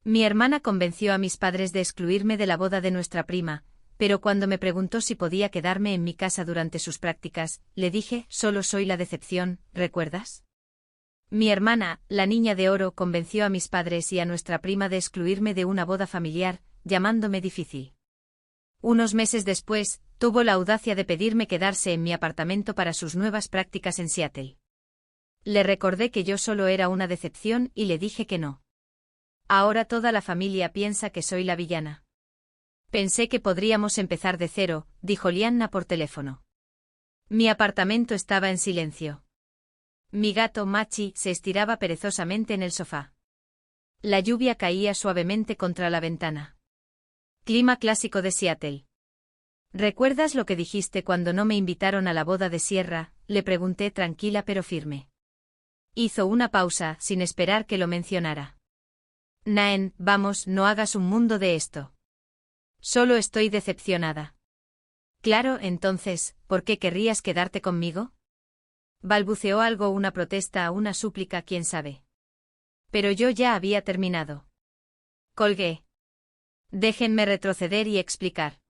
Mi hermana convenció a mis padres de excluirme de la boda de nuestra prima, pero cuando me preguntó si podía quedarme en mi casa durante sus prácticas, le dije, solo soy la decepción, ¿recuerdas? Mi hermana, la niña de oro, convenció a mis padres y a nuestra prima de excluirme de una boda familiar, llamándome difícil. Unos meses después, tuvo la audacia de pedirme quedarse en mi apartamento para sus nuevas prácticas en Seattle. Le recordé que yo solo era una decepción y le dije que no. Ahora toda la familia piensa que soy la villana. Pensé que podríamos empezar de cero, dijo Lianna por teléfono. Mi apartamento estaba en silencio. Mi gato Machi se estiraba perezosamente en el sofá. La lluvia caía suavemente contra la ventana. Clima clásico de Seattle. ¿Recuerdas lo que dijiste cuando no me invitaron a la boda de Sierra?, le pregunté tranquila pero firme. Hizo una pausa, sin esperar que lo mencionara. Naen, vamos, no hagas un mundo de esto. Solo estoy decepcionada. Claro, entonces, ¿por qué querrías quedarte conmigo? Balbuceó algo, una protesta, una súplica, quién sabe. Pero yo ya había terminado. Colgué. Déjenme retroceder y explicar.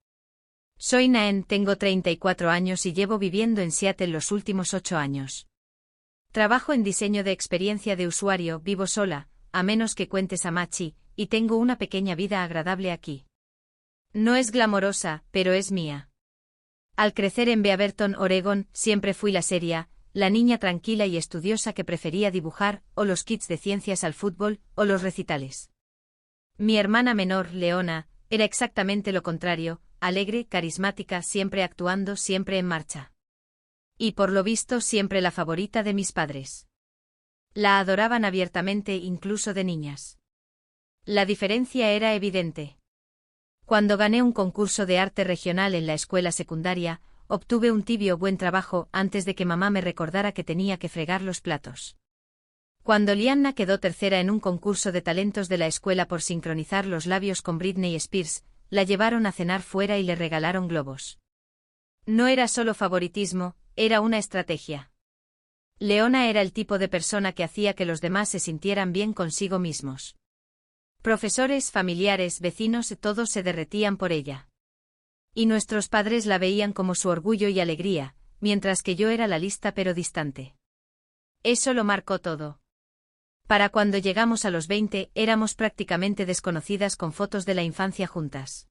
Soy Naen, tengo 34 años y llevo viviendo en Seattle los últimos 8 años. Trabajo en diseño de experiencia de usuario, vivo sola, a menos que cuentes a Machi, y tengo una pequeña vida agradable aquí. No es glamorosa, pero es mía. Al crecer en Beaverton, Oregón, siempre fui la seria, la niña tranquila y estudiosa que prefería dibujar, o los kits de ciencias al fútbol, o los recitales. Mi hermana menor, Leona, era exactamente lo contrario, alegre, carismática, siempre actuando, siempre en marcha. Y por lo visto siempre la favorita de mis padres. La adoraban abiertamente, incluso de niñas. La diferencia era evidente. Cuando gané un concurso de arte regional en la escuela secundaria, obtuve un tibio buen trabajo antes de que mamá me recordara que tenía que fregar los platos. Cuando Lianna quedó tercera en un concurso de talentos de la escuela por sincronizar los labios con Britney Spears, la llevaron a cenar fuera y le regalaron globos. No era solo favoritismo, era una estrategia. Leona era el tipo de persona que hacía que los demás se sintieran bien consigo mismos. Profesores, familiares, vecinos, todos se derretían por ella. Y nuestros padres la veían como su orgullo y alegría, mientras que yo era la lista pero distante. Eso lo marcó todo. Para cuando llegamos a los 20, éramos prácticamente desconocidas con fotos de la infancia juntas.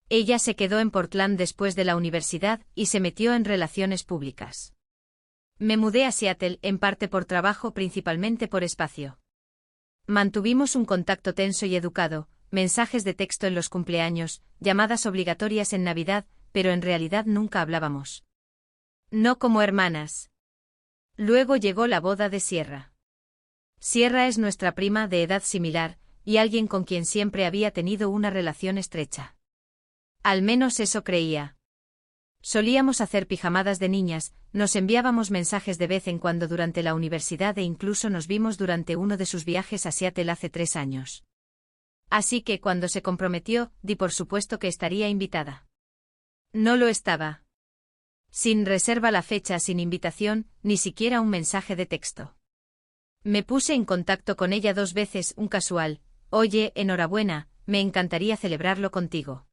Ella se quedó en Portland después de la universidad y se metió en relaciones públicas. Me mudé a Seattle, en parte por trabajo, principalmente por espacio. Mantuvimos un contacto tenso y educado, mensajes de texto en los cumpleaños, llamadas obligatorias en Navidad, pero en realidad nunca hablábamos. No como hermanas. Luego llegó la boda de Sierra. Sierra es nuestra prima de edad similar, y alguien con quien siempre había tenido una relación estrecha. Al menos eso creía. Solíamos hacer pijamadas de niñas, nos enviábamos mensajes de vez en cuando durante la universidad e incluso nos vimos durante uno de sus viajes a Seattle hace 3 años. Así que cuando se comprometió, di por supuesto que estaría invitada. No lo estaba. Sin reserva la fecha, sin invitación, ni siquiera un mensaje de texto. Me puse en contacto con ella 2 veces, un casual, oye, enhorabuena, me encantaría celebrarlo contigo.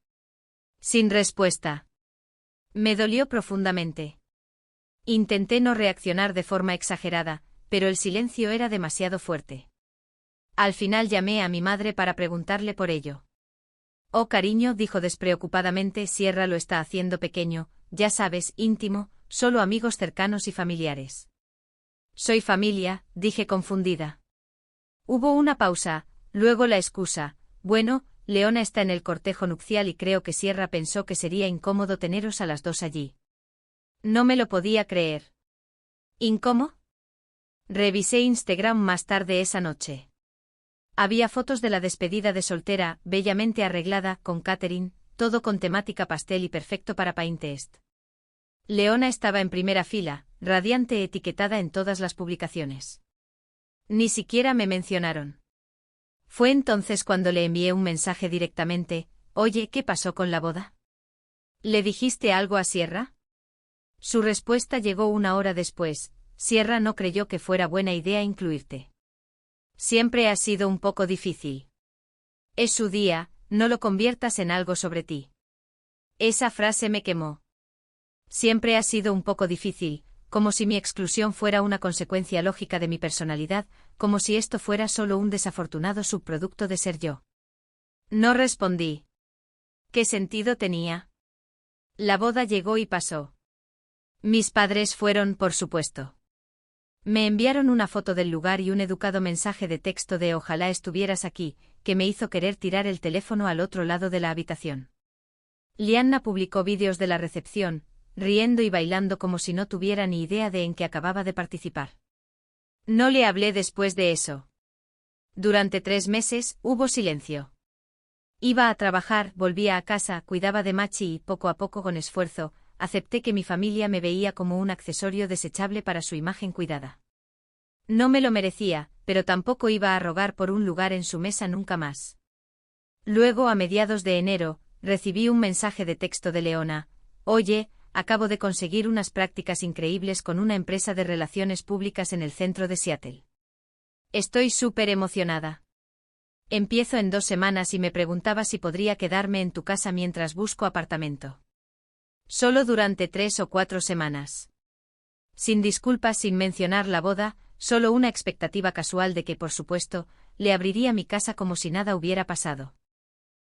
Sin respuesta. Me dolió profundamente. Intenté no reaccionar de forma exagerada, pero el silencio era demasiado fuerte. Al final llamé a mi madre para preguntarle por ello. Oh cariño, dijo despreocupadamente, Sierra lo está haciendo pequeño, ya sabes, íntimo, solo amigos cercanos y familiares. Soy familia, dije confundida. Hubo una pausa, luego la excusa, bueno, Leona está en el cortejo nupcial y creo que Sierra pensó que sería incómodo teneros a las 2 allí. No me lo podía creer. ¿Incómodo? Revisé Instagram más tarde esa noche. Había fotos de la despedida de soltera, bellamente arreglada, con catering, todo con temática pastel y perfecto para Pinterest. Leona estaba en primera fila, radiante, etiquetada en todas las publicaciones. Ni siquiera me mencionaron. Fue entonces cuando le envié un mensaje directamente, oye, ¿qué pasó con la boda? ¿Le dijiste algo a Sierra? Su respuesta llegó 1 hora después, Sierra no creyó que fuera buena idea incluirte. Siempre ha sido un poco difícil. Es su día, no lo conviertas en algo sobre ti. Esa frase me quemó. Siempre ha sido un poco difícil, como si mi exclusión fuera una consecuencia lógica de mi personalidad, como si esto fuera solo un desafortunado subproducto de ser yo. No respondí. ¿Qué sentido tenía? La boda llegó y pasó. Mis padres fueron, por supuesto. Me enviaron una foto del lugar y un educado mensaje de texto de ojalá estuvieras aquí, que me hizo querer tirar el teléfono al otro lado de la habitación. Lianna publicó vídeos de la recepción, riendo y bailando como si no tuviera ni idea de en qué acababa de participar. No le hablé después de eso. Durante 3 meses, hubo silencio. Iba a trabajar, volvía a casa, cuidaba de Machi y, poco a poco con esfuerzo, acepté que mi familia me veía como un accesorio desechable para su imagen cuidada. No me lo merecía, pero tampoco iba a rogar por un lugar en su mesa nunca más. Luego, a mediados de enero, recibí un mensaje de texto de Leona. Oye, acabo de conseguir unas prácticas increíbles con una empresa de relaciones públicas en el centro de Seattle. Estoy súper emocionada. Empiezo en 2 semanas y me preguntaba si podría quedarme en tu casa mientras busco apartamento. Solo durante 3 o 4 semanas. Sin disculpas, sin mencionar la boda, solo una expectativa casual de que, por supuesto, le abriría mi casa como si nada hubiera pasado.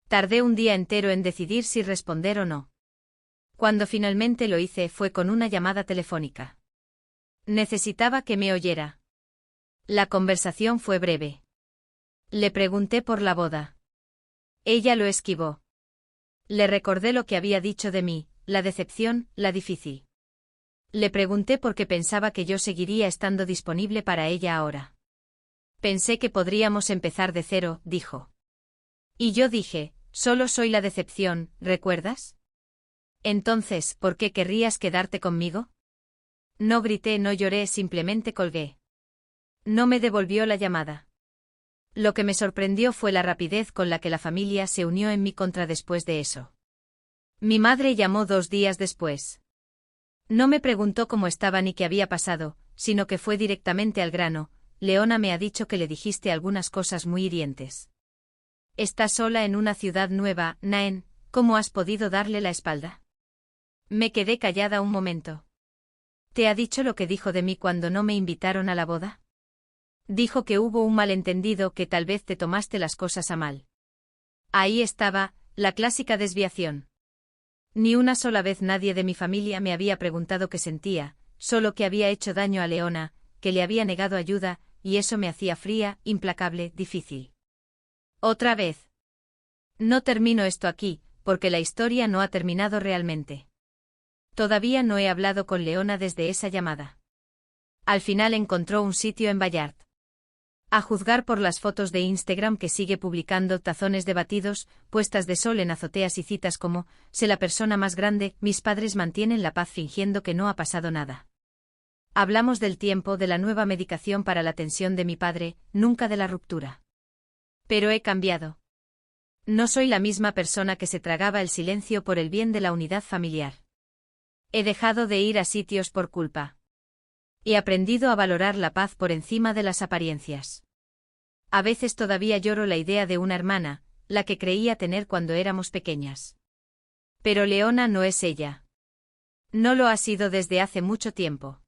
Tardé un día entero en decidir si responder o no. Cuando finalmente lo hice fue con una llamada telefónica. Necesitaba que me oyera. La conversación fue breve. Le pregunté por la boda. Ella lo esquivó. Le recordé lo que había dicho de mí, la decepción, la difícil. Le pregunté por qué pensaba que yo seguiría estando disponible para ella ahora. Pensé que podríamos empezar de cero, dijo. Y yo dije, solo soy la decepción, ¿recuerdas? Entonces, ¿por qué querrías quedarte conmigo? No grité, no lloré, simplemente colgué. No me devolvió la llamada. Lo que me sorprendió fue la rapidez con la que la familia se unió en mi contra después de eso. Mi madre llamó 2 días después. No me preguntó cómo estaba ni qué había pasado, sino que fue directamente al grano. Leona me ha dicho que le dijiste algunas cosas muy hirientes. Estás sola en una ciudad nueva, Naen, ¿cómo has podido darle la espalda? Me quedé callada un momento. ¿Te ha dicho lo que dijo de mí cuando no me invitaron a la boda? Dijo que hubo un malentendido, que tal vez te tomaste las cosas a mal. Ahí estaba, la clásica desviación. Ni una sola vez nadie de mi familia me había preguntado qué sentía, solo que había hecho daño a Leona, que le había negado ayuda, y eso me hacía fría, implacable, difícil. Otra vez. No termino esto aquí, porque la historia no ha terminado realmente. Todavía no he hablado con Leona desde esa llamada. Al final encontró un sitio en Ballard. A juzgar por las fotos de Instagram que sigue publicando, tazones de batidos, puestas de sol en azoteas y citas como, sé la persona más grande, mis padres mantienen la paz fingiendo que no ha pasado nada. Hablamos del tiempo, de la nueva medicación para la tensión de mi padre, nunca de la ruptura. Pero he cambiado. No soy la misma persona que se tragaba el silencio por el bien de la unidad familiar. He dejado de ir a sitios por culpa. He aprendido a valorar la paz por encima de las apariencias. A veces todavía lloro la idea de una hermana, la que creía tener cuando éramos pequeñas. Pero Leona no es ella. No lo ha sido desde hace mucho tiempo.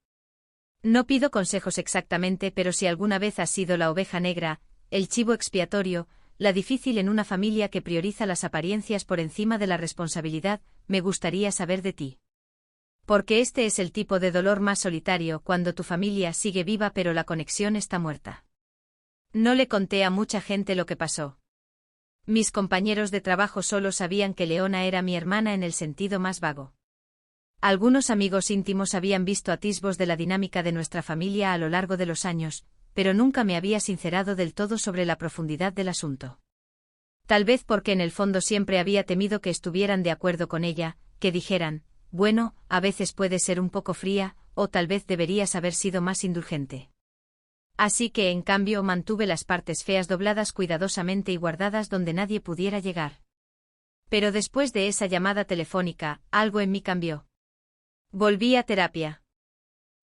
No pido consejos exactamente, pero si alguna vez has sido la oveja negra, el chivo expiatorio, la difícil en una familia que prioriza las apariencias por encima de la responsabilidad, me gustaría saber de ti. Porque este es el tipo de dolor más solitario, cuando tu familia sigue viva pero la conexión está muerta. No le conté a mucha gente lo que pasó. Mis compañeros de trabajo solo sabían que Leona era mi hermana en el sentido más vago. Algunos amigos íntimos habían visto atisbos de la dinámica de nuestra familia a lo largo de los años, pero nunca me había sincerado del todo sobre la profundidad del asunto. Tal vez porque en el fondo siempre había temido que estuvieran de acuerdo con ella, que dijeran, bueno, a veces puede ser un poco fría, o tal vez deberías haber sido más indulgente. Así que, en cambio, mantuve las partes feas dobladas cuidadosamente y guardadas donde nadie pudiera llegar. Pero después de esa llamada telefónica, algo en mí cambió. Volví a terapia.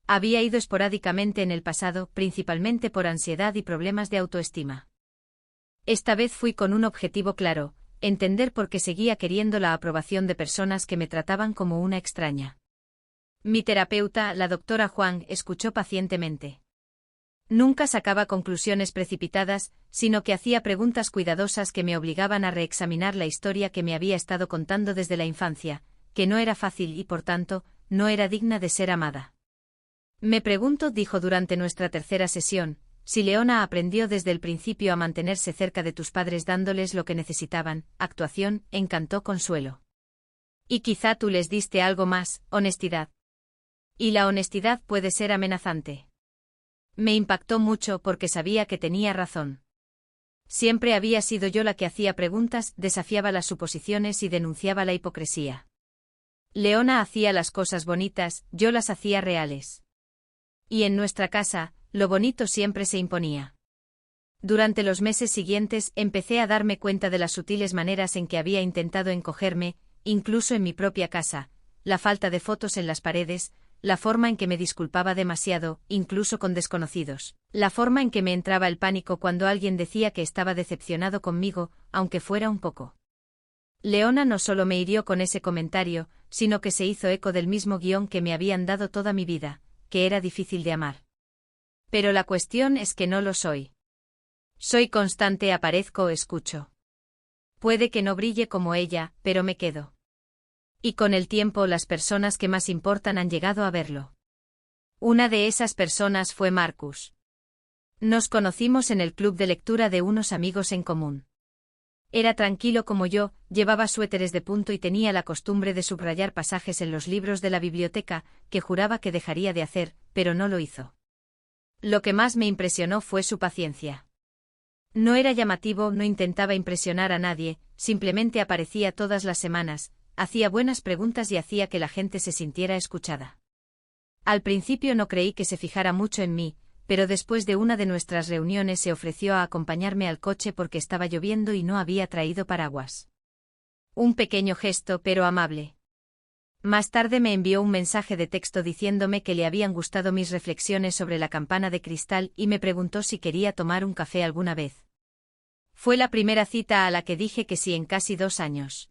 Había ido esporádicamente en el pasado, principalmente por ansiedad y problemas de autoestima. Esta vez fui con un objetivo claro: entender por qué seguía queriendo la aprobación de personas que me trataban como una extraña. Mi terapeuta, la doctora Huang, escuchó pacientemente. Nunca sacaba conclusiones precipitadas, sino que hacía preguntas cuidadosas que me obligaban a reexaminar la historia que me había estado contando desde la infancia, que no era fácil y por tanto, no era digna de ser amada. Me pregunto, dijo durante nuestra tercera sesión, si Leona aprendió desde el principio a mantenerse cerca de tus padres dándoles lo que necesitaban, actuación, encanto, consuelo. Y quizá tú les diste algo más, honestidad. Y la honestidad puede ser amenazante. Me impactó mucho porque sabía que tenía razón. Siempre había sido yo la que hacía preguntas, desafiaba las suposiciones y denunciaba la hipocresía. Leona hacía las cosas bonitas, yo las hacía reales. Y en nuestra casa, lo bonito siempre se imponía. Durante los meses siguientes empecé a darme cuenta de las sutiles maneras en que había intentado encogerme, incluso en mi propia casa, la falta de fotos en las paredes, la forma en que me disculpaba demasiado, incluso con desconocidos, la forma en que me entraba el pánico cuando alguien decía que estaba decepcionado conmigo, aunque fuera un poco. Leona no solo me hirió con ese comentario, sino que se hizo eco del mismo guión que me habían dado toda mi vida, que era difícil de amar. Pero la cuestión es que no lo soy. Soy constante, aparezco, escucho. Puede que no brille como ella, pero me quedo. Y con el tiempo las personas que más importan han llegado a verlo. Una de esas personas fue Marcus. Nos conocimos en el club de lectura de unos amigos en común. Era tranquilo como yo, llevaba suéteres de punto y tenía la costumbre de subrayar pasajes en los libros de la biblioteca, que juraba que dejaría de hacer, pero no lo hizo. Lo que más me impresionó fue su paciencia. No era llamativo, no intentaba impresionar a nadie, simplemente aparecía todas las semanas, hacía buenas preguntas y hacía que la gente se sintiera escuchada. Al principio no creí que se fijara mucho en mí, pero después de una de nuestras reuniones se ofreció a acompañarme al coche porque estaba lloviendo y no había traído paraguas. Un pequeño gesto, pero amable. Más tarde me envió un mensaje de texto diciéndome que le habían gustado mis reflexiones sobre la campana de cristal y me preguntó si quería tomar un café alguna vez. Fue la primera cita a la que dije que sí en casi 2 años.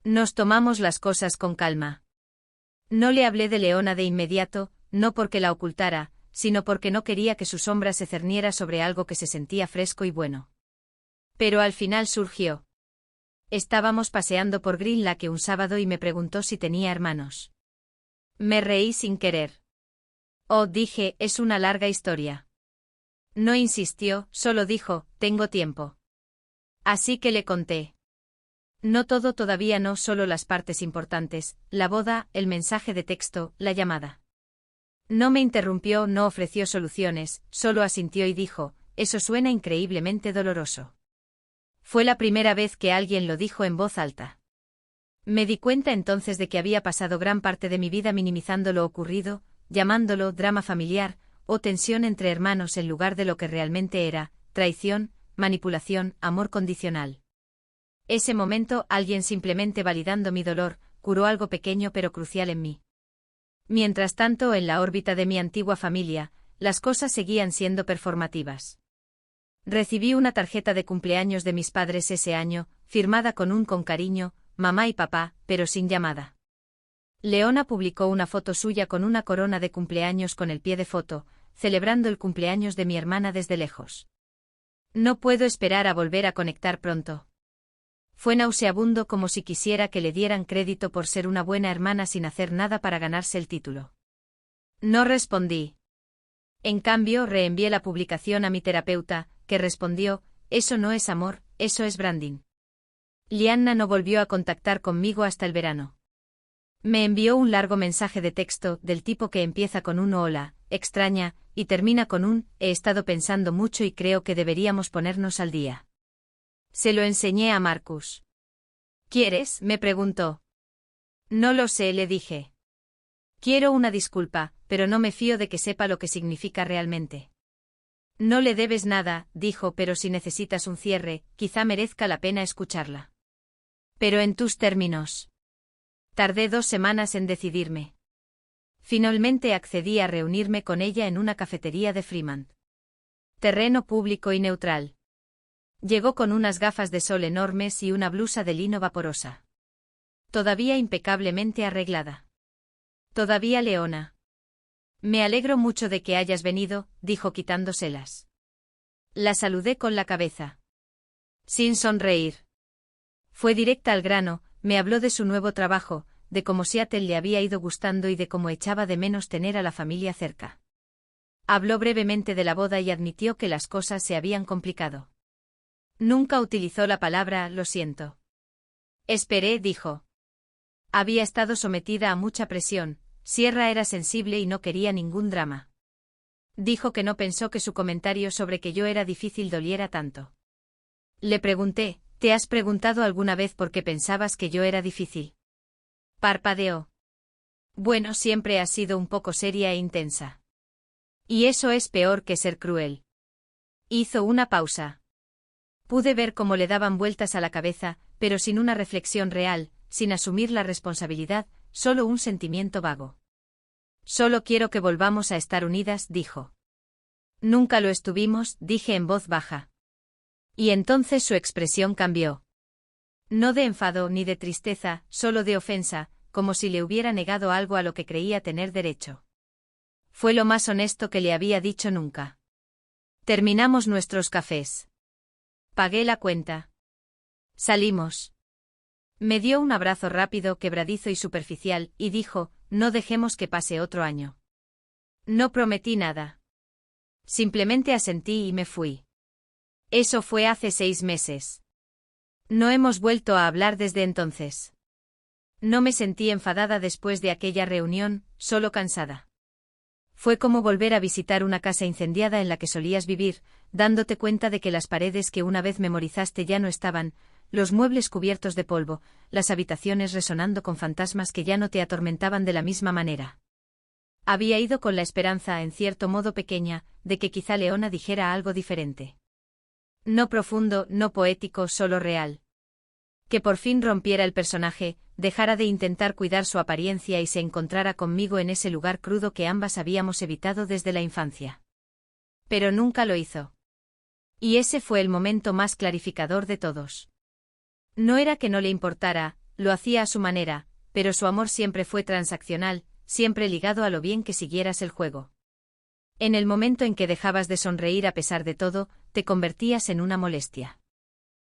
Nos tomamos las cosas con calma. No le hablé de Leona de inmediato, no porque la ocultara, sino porque no quería que su sombra se cerniera sobre algo que se sentía fresco y bueno. Pero al final surgió. Estábamos paseando por Green Lake un sábado y me preguntó si tenía hermanos. Me reí sin querer. Oh, dije, es una larga historia. No insistió, solo dijo, tengo tiempo. Así que le conté. No todo todavía, no solo las partes importantes, la boda, el mensaje de texto, la llamada. No me interrumpió, no ofreció soluciones, solo asintió y dijo, eso suena increíblemente doloroso. Fue la primera vez que alguien lo dijo en voz alta. Me di cuenta entonces de que había pasado gran parte de mi vida minimizando lo ocurrido, llamándolo drama familiar, o tensión entre hermanos en lugar de lo que realmente era, traición, manipulación, amor condicional. Ese momento, alguien simplemente validando mi dolor, curó algo pequeño pero crucial en mí. Mientras tanto, en la órbita de mi antigua familia, las cosas seguían siendo performativas. Recibí una tarjeta de cumpleaños de mis padres ese año, firmada con cariño, mamá y papá, pero sin llamada. Leona publicó una foto suya con una corona de cumpleaños con el pie de foto, celebrando el cumpleaños de mi hermana desde lejos. No puedo esperar a volver a conectar pronto. Fue nauseabundo, como si quisiera que le dieran crédito por ser una buena hermana sin hacer nada para ganarse el título. No respondí. En cambio, reenvié la publicación a mi terapeuta, que respondió, eso no es amor, eso es branding. Lianna no volvió a contactar conmigo hasta el verano. Me envió un largo mensaje de texto, del tipo que empieza con un hola, extraña, y termina con un, he estado pensando mucho y creo que deberíamos ponernos al día. Se lo enseñé a Marcus. ¿Quieres?, me preguntó. No lo sé, le dije. Quiero una disculpa, pero no me fío de que sepa lo que significa realmente. No le debes nada, dijo, pero si necesitas un cierre, quizá merezca la pena escucharla. Pero en tus términos. Tardé 2 semanas en decidirme. Finalmente accedí a reunirme con ella en una cafetería de Fremont. Terreno público y neutral. Llegó con unas gafas de sol enormes y una blusa de lino vaporosa. Todavía impecablemente arreglada. Todavía Leona. Me alegro mucho de que hayas venido, dijo quitándoselas. La saludé con la cabeza. Sin sonreír. Fue directa al grano, me habló de su nuevo trabajo, de cómo Seattle le había ido gustando y de cómo echaba de menos tener a la familia cerca. Habló brevemente de la boda y admitió que las cosas se habían complicado. Nunca utilizó la palabra «lo siento». Esperé, dijo. Había estado sometida a mucha presión, Sierra era sensible y no quería ningún drama. Dijo que no pensó que su comentario sobre que yo era difícil doliera tanto. Le pregunté, ¿te has preguntado alguna vez por qué pensabas que yo era difícil? Parpadeó. Bueno, siempre has sido un poco seria e intensa. Y eso es peor que ser cruel. Hizo una pausa. Pude ver cómo le daban vueltas a la cabeza, pero sin una reflexión real, sin asumir la responsabilidad, solo un sentimiento vago. Solo quiero que volvamos a estar unidas, dijo. Nunca lo estuvimos, dije en voz baja. Y entonces su expresión cambió. No de enfado ni de tristeza, solo de ofensa, como si le hubiera negado algo a lo que creía tener derecho. Fue lo más honesto que le había dicho nunca. Terminamos nuestros cafés. Pagué la cuenta. Salimos. Me dio un abrazo rápido, quebradizo y superficial, y dijo, no dejemos que pase otro año. No prometí nada. Simplemente asentí y me fui. Eso fue hace 6 meses. No hemos vuelto a hablar desde entonces. No me sentí enfadada después de aquella reunión, solo cansada. Fue como volver a visitar una casa incendiada en la que solías vivir, dándote cuenta de que las paredes que una vez memorizaste ya no estaban, los muebles cubiertos de polvo, las habitaciones resonando con fantasmas que ya no te atormentaban de la misma manera. Había ido con la esperanza, en cierto modo pequeña, de que quizá Leona dijera algo diferente. No profundo, no poético, solo real. Que por fin rompiera el personaje, dejara de intentar cuidar su apariencia y se encontrara conmigo en ese lugar crudo que ambas habíamos evitado desde la infancia. Pero nunca lo hizo. Y ese fue el momento más clarificador de todos. No era que no le importara, lo hacía a su manera, pero su amor siempre fue transaccional, siempre ligado a lo bien que siguieras el juego. En el momento en que dejabas de sonreír a pesar de todo, te convertías en una molestia.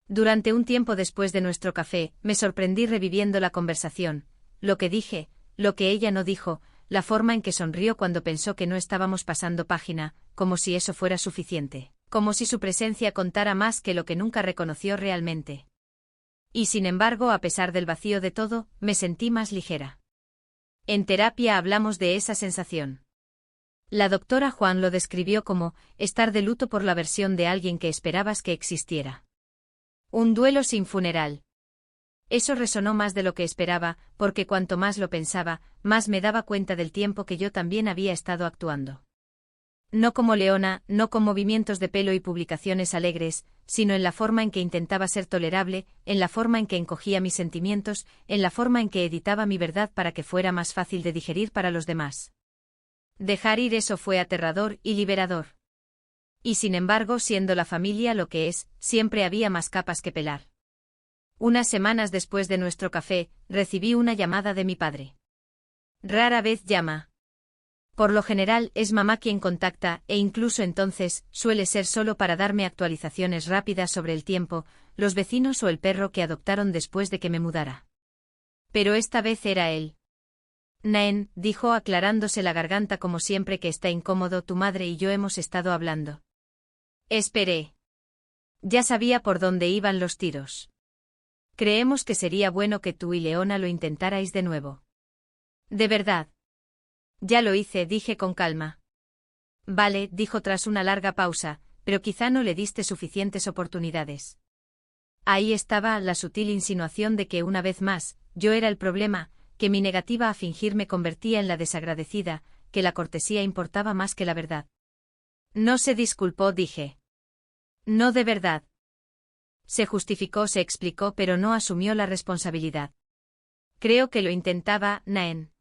Durante un tiempo después de nuestro café, me sorprendí reviviendo la conversación, lo que dije, lo que ella no dijo, la forma en que sonrió cuando pensó que no estábamos pasando página, como si eso fuera suficiente, como si su presencia contara más que lo que nunca reconoció realmente. Y sin embargo, a pesar del vacío de todo, me sentí más ligera. En terapia hablamos de esa sensación. La doctora Juan lo describió como estar de luto por la versión de alguien que esperabas que existiera. Un duelo sin funeral. Eso resonó más de lo que esperaba, porque cuanto más lo pensaba, más me daba cuenta del tiempo que yo también había estado actuando. No como Leona, no con movimientos de pelo y publicaciones alegres, sino en la forma en que intentaba ser tolerable, en la forma en que encogía mis sentimientos, en la forma en que editaba mi verdad para que fuera más fácil de digerir para los demás. Dejar ir eso fue aterrador y liberador. Y sin embargo, siendo la familia lo que es, siempre había más capas que pelar. Unas semanas después de nuestro café, recibí una llamada de mi padre. Rara vez llama. Por lo general, es mamá quien contacta, e incluso entonces, suele ser solo para darme actualizaciones rápidas sobre el tiempo, los vecinos o el perro que adoptaron después de que me mudara. Pero esta vez era él. Naen, dijo aclarándose la garganta como siempre que está incómodo, tu madre y yo hemos estado hablando. Esperé. Ya sabía por dónde iban los tiros. Creemos que sería bueno que tú y Leona lo intentarais de nuevo. ¿De verdad? Ya lo hice, dije con calma. Vale, dijo tras una larga pausa, pero quizá no le diste suficientes oportunidades. Ahí estaba la sutil insinuación de que una vez más, yo era el problema, que mi negativa a fingir me convertía en la desagradecida, que la cortesía importaba más que la verdad. No se disculpó, dije. No de verdad. Se justificó, se explicó, pero no asumió la responsabilidad. Creo que lo intentaba, Naen.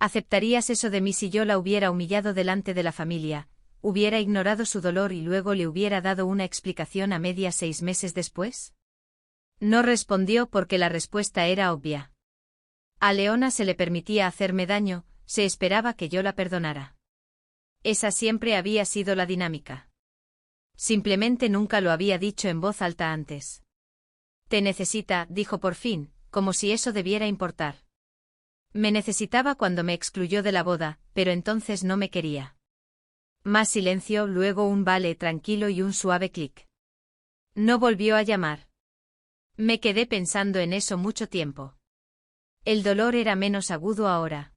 ¿Aceptarías eso de mí si yo la hubiera humillado delante de la familia? hubiera ignorado su dolor y luego le hubiera dado una explicación a medias 6 meses después? No respondió porque la respuesta era obvia. A Leona se le permitía hacerme daño, se esperaba que yo la perdonara. Esa siempre había sido la dinámica. Simplemente nunca lo había dicho en voz alta antes. Te necesita, dijo por fin, como si eso debiera importar. Me necesitaba cuando me excluyó de la boda, pero entonces no me quería. Más silencio, luego un vale tranquilo y un suave clic. No volvió a llamar. Me quedé pensando en eso mucho tiempo. El dolor era menos agudo ahora.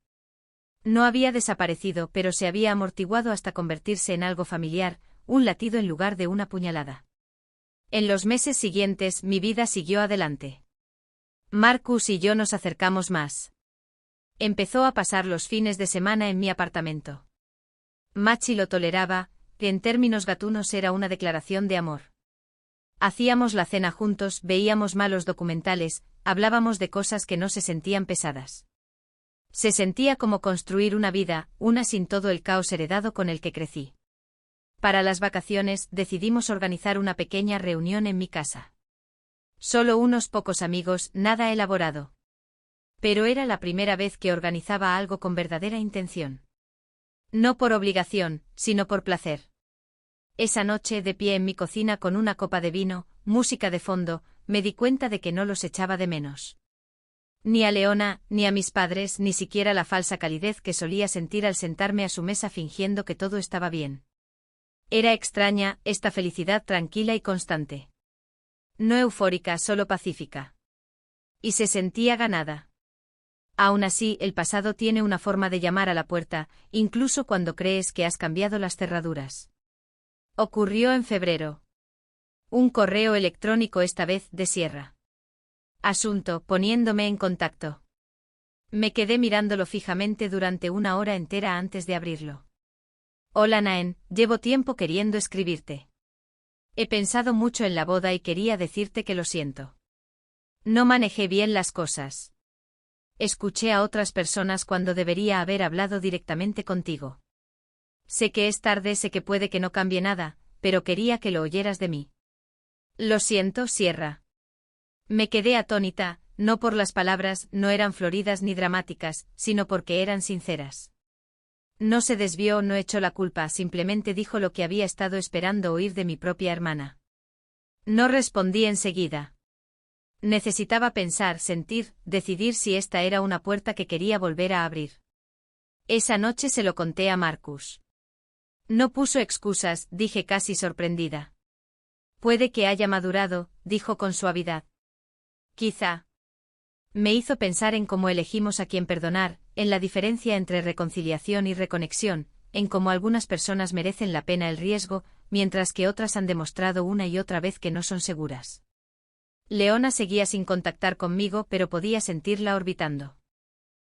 No había desaparecido, pero se había amortiguado hasta convertirse en algo familiar, un latido en lugar de una puñalada. En los meses siguientes mi vida siguió adelante. Marcus y yo nos acercamos más. Empezó a pasar los fines de semana en mi apartamento. Machi lo toleraba, que en términos gatunos era una declaración de amor. Hacíamos la cena juntos, veíamos malos documentales, hablábamos de cosas que no se sentían pesadas. Se sentía como construir una vida, una sin todo el caos heredado con el que crecí. Para las vacaciones, decidimos organizar una pequeña reunión en mi casa. Solo unos pocos amigos, nada elaborado. Pero era la primera vez que organizaba algo con verdadera intención. No por obligación, sino por placer. Esa noche, de pie en mi cocina con una copa de vino, música de fondo, me di cuenta de que no los echaba de menos. Ni a Leona, ni a mis padres, ni siquiera la falsa calidez que solía sentir al sentarme a su mesa fingiendo que todo estaba bien. Era extraña, esta felicidad tranquila y constante. No eufórica, solo pacífica. Y se sentía ganada. Aún así, el pasado tiene una forma de llamar a la puerta, incluso cuando crees que has cambiado las cerraduras. Ocurrió en febrero. Un correo electrónico esta vez de Sierra. Asunto, poniéndome en contacto. Me quedé mirándolo fijamente durante una hora entera antes de abrirlo. Hola Naen, llevo tiempo queriendo escribirte. He pensado mucho en la boda y quería decirte que lo siento. No manejé bien las cosas. Escuché a otras personas cuando debería haber hablado directamente contigo. Sé que es tarde, sé que puede que no cambie nada, pero quería que lo oyeras de mí. Lo siento, Sierra. Me quedé atónita, no por las palabras, no eran floridas ni dramáticas, sino porque eran sinceras. No se desvió, no echó la culpa, simplemente dijo lo que había estado esperando oír de mi propia hermana. No respondí enseguida. Necesitaba pensar, sentir, decidir si esta era una puerta que quería volver a abrir. Esa noche se lo conté a Marcus. No puso excusas, dije casi sorprendida. Puede que haya madurado, dijo con suavidad. Quizá. Me hizo pensar en cómo elegimos a quién perdonar, en la diferencia entre reconciliación y reconexión, en cómo algunas personas merecen la pena el riesgo, mientras que otras han demostrado una y otra vez que no son seguras. Leona seguía sin contactar conmigo, pero podía sentirla orbitando.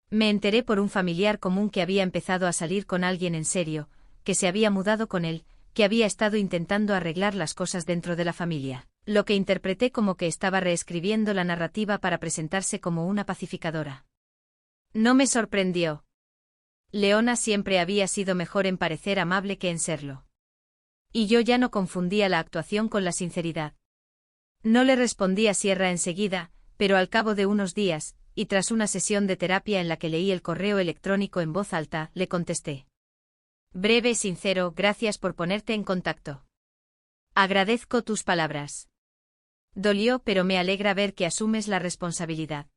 Me enteré por un familiar común que había empezado a salir con alguien en serio, que se había mudado con él, que había estado intentando arreglar las cosas dentro de la familia, lo que interpreté como que estaba reescribiendo la narrativa para presentarse como una pacificadora. No me sorprendió. Leona siempre había sido mejor en parecer amable que en serlo. Y yo ya no confundía la actuación con la sinceridad. No le respondí a Sierra enseguida, pero al cabo de unos días, y tras una sesión de terapia en la que leí el correo electrónico en voz alta, le contesté. Breve y sincero, gracias por ponerte en contacto. Agradezco tus palabras. Dolió, pero me alegra ver que asumes la responsabilidad.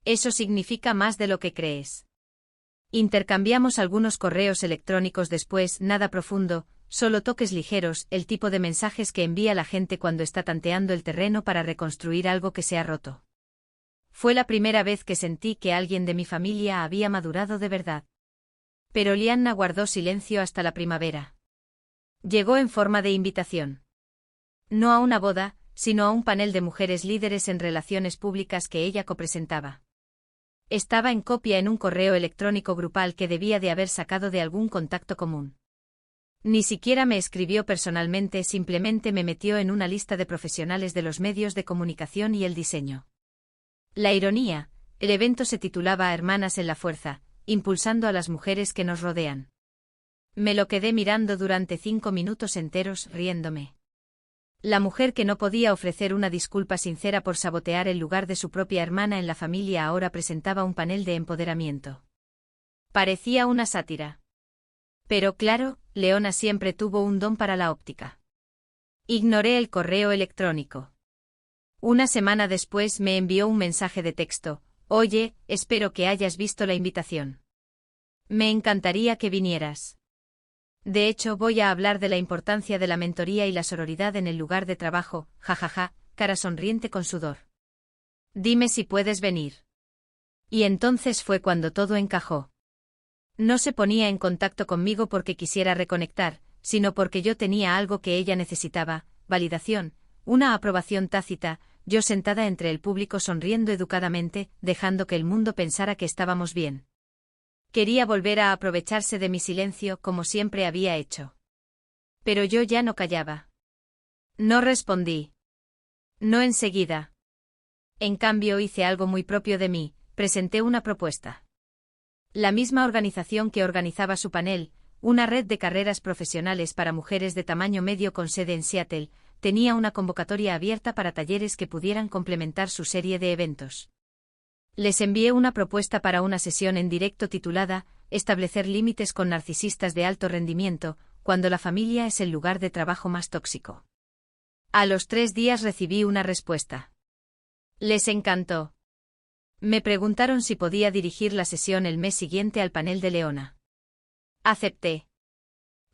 Eso significa más de lo que crees. Intercambiamos algunos correos electrónicos después, nada profundo, solo toques ligeros, el tipo de mensajes que envía la gente cuando está tanteando el terreno para reconstruir algo que se ha roto. Fue la primera vez que sentí que alguien de mi familia había madurado de verdad. Pero Lianna guardó silencio hasta la primavera. Llegó en forma de invitación. No a una boda, sino a un panel de mujeres líderes en relaciones públicas que ella copresentaba. Estaba en copia en un correo electrónico grupal que debía de haber sacado de algún contacto común. Ni siquiera me escribió personalmente, simplemente me metió en una lista de profesionales de los medios de comunicación y el diseño. La ironía, el evento se titulaba Hermanas en la Fuerza, impulsando a las mujeres que nos rodean. Me lo quedé mirando durante 5 minutos enteros, riéndome. La mujer que no podía ofrecer una disculpa sincera por sabotear el lugar de su propia hermana en la familia ahora presentaba un panel de empoderamiento. Parecía una sátira. Pero claro, Leona siempre tuvo un don para la óptica. Ignoré el correo electrónico. Una semana después me envió un mensaje de texto: «Oye, espero que hayas visto la invitación. Me encantaría que vinieras. De hecho, voy a hablar de la importancia de la mentoría y la sororidad en el lugar de trabajo, jajaja», cara sonriente con sudor. «Dime si puedes venir». Y entonces fue cuando todo encajó. No se ponía en contacto conmigo porque quisiera reconectar, sino porque yo tenía algo que ella necesitaba: validación, una aprobación tácita, yo sentada entre el público sonriendo educadamente, dejando que el mundo pensara que estábamos bien. Quería volver a aprovecharse de mi silencio como siempre había hecho. Pero yo ya no callaba. No respondí. No enseguida. En cambio hice algo muy propio de mí, presenté una propuesta. La misma organización que organizaba su panel, una red de carreras profesionales para mujeres de tamaño medio con sede en Seattle, tenía una convocatoria abierta para talleres que pudieran complementar su serie de eventos. Les envié una propuesta para una sesión en directo titulada «Establecer límites con narcisistas de alto rendimiento, cuando la familia es el lugar de trabajo más tóxico». A los 3 días recibí una respuesta. Les encantó. Me preguntaron si podía dirigir la sesión el mes siguiente al panel de Leona. Acepté.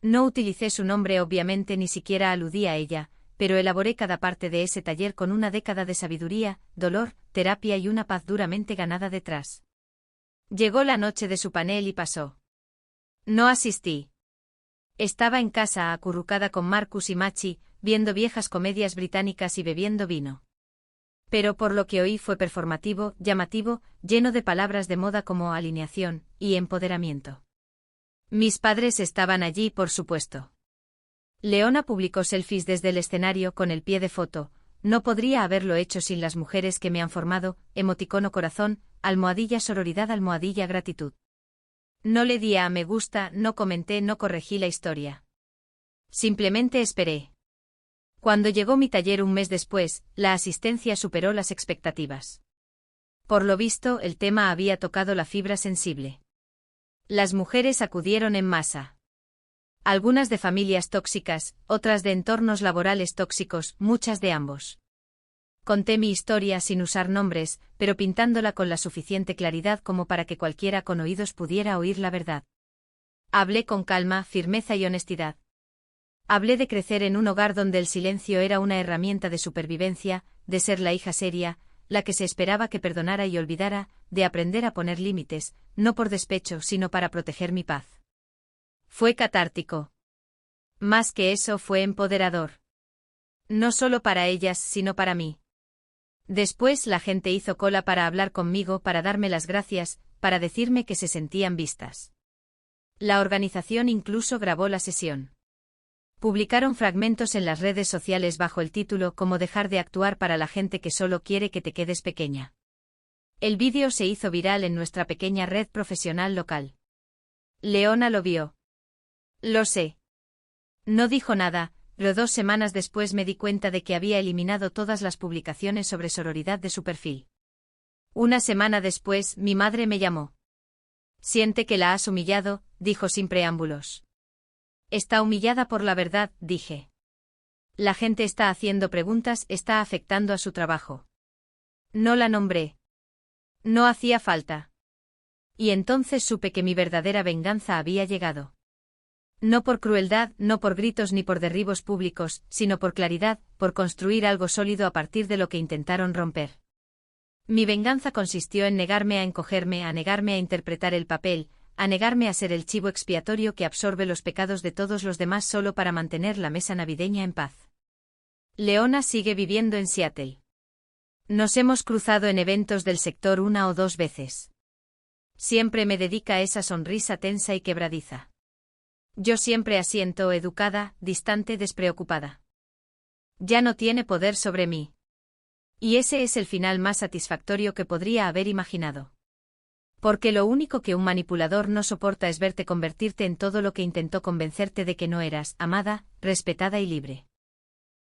No utilicé su nombre, obviamente, ni siquiera aludí a ella, pero elaboré cada parte de ese taller con una década de sabiduría, dolor, terapia y una paz duramente ganada detrás. Llegó la noche de su panel y pasó. No asistí. Estaba en casa acurrucada con Marcus y Machi, viendo viejas comedias británicas y bebiendo vino. Pero por lo que oí fue performativo, llamativo, lleno de palabras de moda como alineación y empoderamiento. Mis padres estaban allí, por supuesto. Leona publicó selfies desde el escenario con el pie de foto: «No podría haberlo hecho sin las mujeres que me han formado», emoticono corazón, almohadilla sororidad, almohadilla gratitud. No le di a me gusta, no comenté, no corregí la historia. Simplemente esperé. Cuando llegó mi taller un mes después, la asistencia superó las expectativas. Por lo visto, el tema había tocado la fibra sensible. Las mujeres acudieron en masa. Algunas de familias tóxicas, otras de entornos laborales tóxicos, muchas de ambos. Conté mi historia sin usar nombres, pero pintándola con la suficiente claridad como para que cualquiera con oídos pudiera oír la verdad. Hablé con calma, firmeza y honestidad. Hablé de crecer en un hogar donde el silencio era una herramienta de supervivencia, de ser la hija seria, la que se esperaba que perdonara y olvidara, de aprender a poner límites, no por despecho sino para proteger mi paz. Fue catártico. Más que eso, fue empoderador. No solo para ellas, sino para mí. Después la gente hizo cola para hablar conmigo, para darme las gracias, para decirme que se sentían vistas. La organización incluso grabó la sesión. Publicaron fragmentos en las redes sociales bajo el título «Cómo dejar de actuar para la gente que solo quiere que te quedes pequeña». El vídeo se hizo viral en nuestra pequeña red profesional local. Leona lo vio. Lo sé. No dijo nada, pero 2 semanas después me di cuenta de que había eliminado todas las publicaciones sobre sororidad de su perfil. Una semana después, mi madre me llamó. «Siente que la has humillado», dijo sin preámbulos. «Está humillada por la verdad», dije. «La gente está haciendo preguntas, está afectando a su trabajo». No la nombré. No hacía falta. Y entonces supe que mi verdadera venganza había llegado. No por crueldad, no por gritos ni por derribos públicos, sino por claridad, por construir algo sólido a partir de lo que intentaron romper. Mi venganza consistió en negarme a encogerme, a negarme a interpretar el papel, a negarme a ser el chivo expiatorio que absorbe los pecados de todos los demás solo para mantener la mesa navideña en paz. Leona sigue viviendo en Seattle. Nos hemos cruzado en eventos del sector 1 o 2 veces. Siempre me dedica esa sonrisa tensa y quebradiza. Yo siempre asiento, educada, distante, despreocupada. Ya no tiene poder sobre mí. Y ese es el final más satisfactorio que podría haber imaginado. Porque lo único que un manipulador no soporta es verte convertirte en todo lo que intentó convencerte de que no eras, amada, respetada y libre.